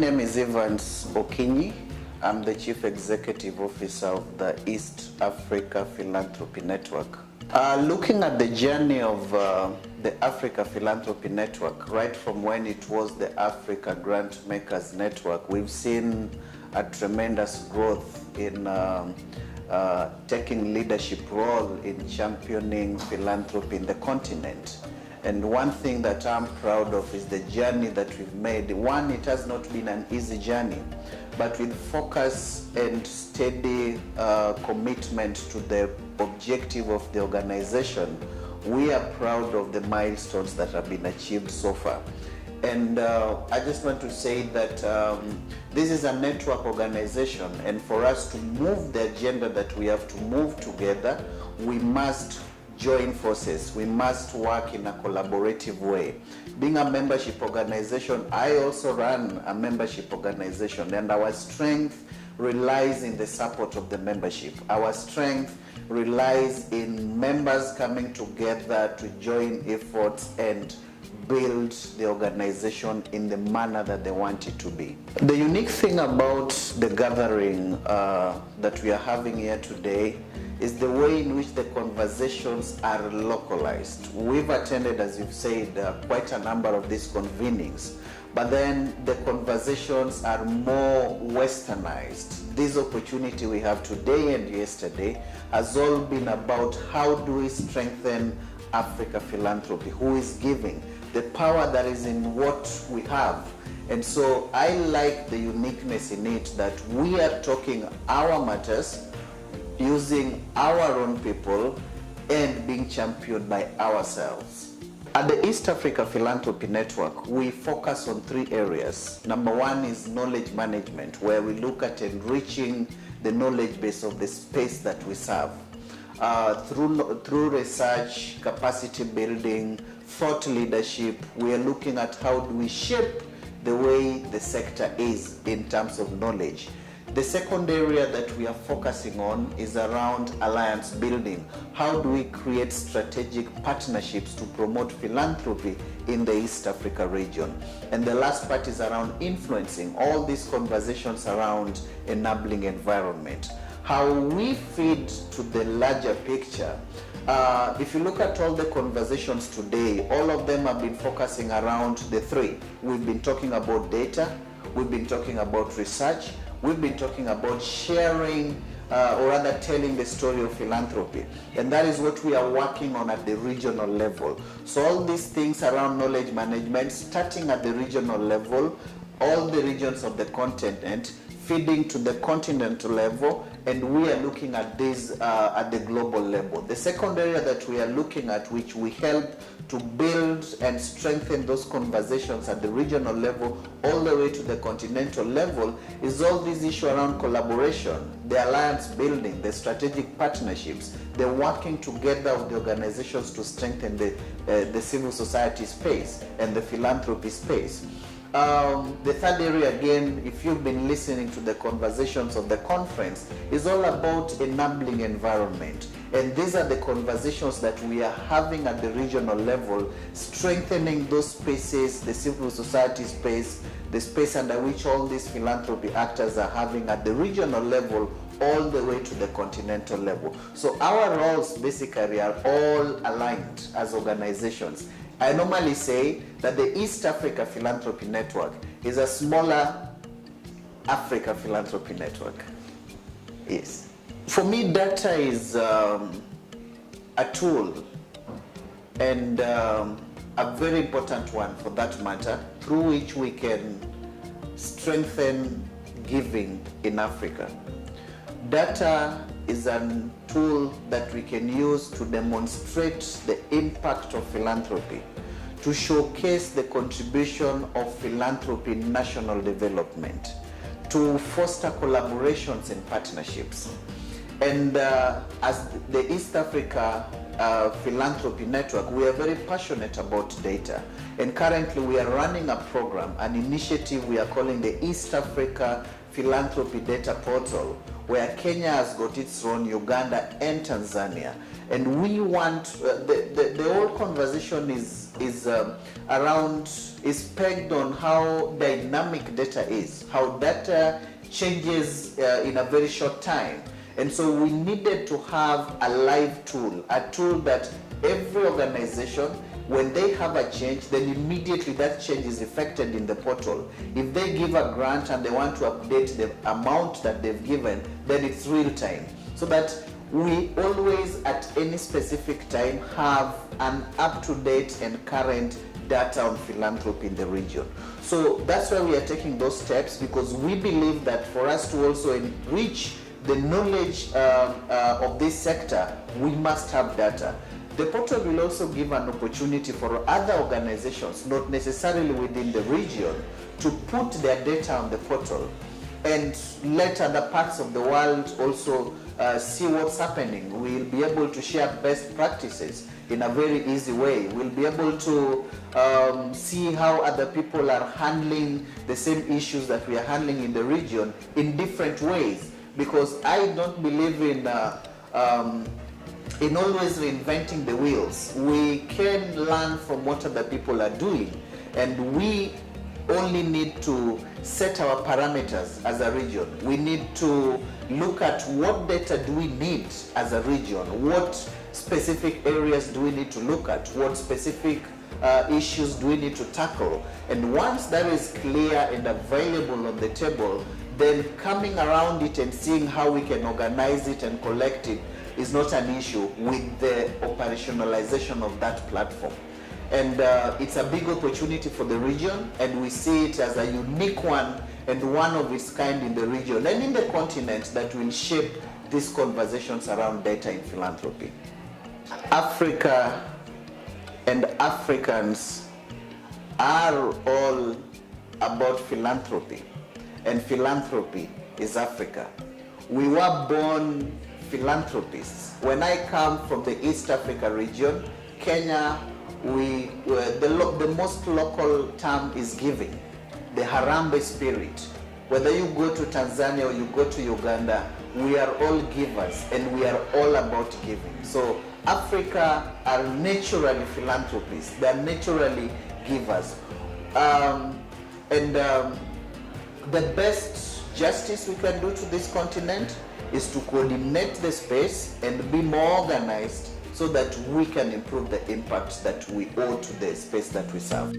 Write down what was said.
name is Evans Okinyi. I'm the Chief Executive Officer of the East Africa Philanthropy Network. Looking at the journey of the Africa Philanthropy Network, right from when it was the Africa Grant Makers Network, we've seen a tremendous growth in taking leadership role in championing philanthropy in the continent. And one thing that I'm proud of is the journey that we've made. One, it has not been an easy journey, but with focus and steady commitment to the objective of the organization, we are proud of the milestones that have been achieved so far. And I just want to say that this is a network organization, and for us to move the agenda that we have to move together, we must join forces. We must work in a collaborative way. Being a membership organization, I also run a membership organization, and our strength relies in the support of the membership. Our strength relies in members coming together to join efforts and build the organization in the manner that they want it to be. The unique thing about the gathering that we are having here today is the way in which the conversations are localized. We've attended, as you've said, quite a number of these convenings, but then the conversations are more westernized. This opportunity we have today and yesterday has all been about how do we strengthen Africa philanthropy, who is giving, the power that is in what we have. And so I like the uniqueness in it that we are talking our matters, using our own people, and being championed by ourselves. At the East Africa Philanthropy Network, we focus on 3 areas. Number 1 is knowledge management, where we look at enriching the knowledge base of the space that we serve. Through research, capacity building, thought leadership, we are looking at how do we shape the way the sector is in terms of knowledge. The second area that we are focusing on is around alliance building. How do we create strategic partnerships to promote philanthropy in the East Africa region? And the last part is around influencing all these conversations around enabling environment. How we feed to the larger picture. If you look at all the conversations today, all of them have been focusing around the 3. We've been talking about data, we've been talking about research, we've been talking about sharing, or rather telling the story of philanthropy. And that is what we are working on at the regional level. So all these things around knowledge management, starting at the regional level, all the regions of the continent, feeding to the continental level, and we are looking at this at the global level. The second area that we are looking at, which we help to build and strengthen those conversations at the regional level all the way to the continental level, is all this issue around collaboration, the alliance building, the strategic partnerships, the working together of the organizations to strengthen the civil society space and the philanthropy space. The third area, again, if you've been listening to the conversations of the conference, is all about enabling environment. And these are the conversations that we are having at the regional level, strengthening those spaces, the civil society space, the space under which all these philanthropy actors are having at the regional level, all the way to the continental level. So our roles basically are all aligned as organizations. I normally say that the East Africa Philanthropy Network is a smaller Africa Philanthropy Network. Yes. For me, data is a tool, and a very important one for that matter, through which we can strengthen giving in Africa. Data is a tool that we can use to demonstrate the impact of philanthropy, to showcase the contribution of philanthropy in national development, to foster collaborations and partnerships. And as the East Africa Philanthropy Network, we are very passionate about data. And currently we are running a program, an initiative we are calling the East Africa Philanthropy Data Portal, where Kenya has got its own, Uganda and Tanzania. And we want, the whole conversation is is pegged on how dynamic data is, how data changes in a very short time. And so we needed to have a live tool, a tool that every organization, when they have a change, then immediately that change is reflected in the portal. If they give a grant and they want to update the amount that they've given, then it's real time. So that we always, at any specific time, have an up-to-date and current data on philanthropy in the region. So that's why we are taking those steps, because we believe that for us to also enrich the knowledge of this sector, we must have data. The portal will also give an opportunity for other organizations, not necessarily within the region, to put their data on the portal and let other parts of the world also see what's happening. We'll be able to share best practices in a very easy way. We'll be able to see how other people are handling the same issues that we are handling in the region in different ways, because I don't believe in always reinventing the wheels. We can learn from what other people are doing, and we only need to set our parameters as a region. We need to look at what data do we need as a region, what specific areas do we need to look at, what specific issues do we need to tackle. And once that is clear and available on the table, then coming around it and seeing how we can organize it and collect it is not an issue with the operationalization of that platform. And it's a big opportunity for the region, and we see it as a unique one and one of its kind in the region and in the continent that will shape these conversations around data in philanthropy. Africa and Africans are all about philanthropy, and philanthropy is Africa. We were born philanthropists. When I come from the East Africa region, Kenya, the most local term is giving, the Harambee spirit. Whether you go to Tanzania or you go to Uganda, we are all givers and we are all about giving. So Africa are naturally philanthropists, they are naturally givers. The best justice we can do to this continent is to coordinate the space and be more organized so that we can improve the impact that we owe to the space that we serve.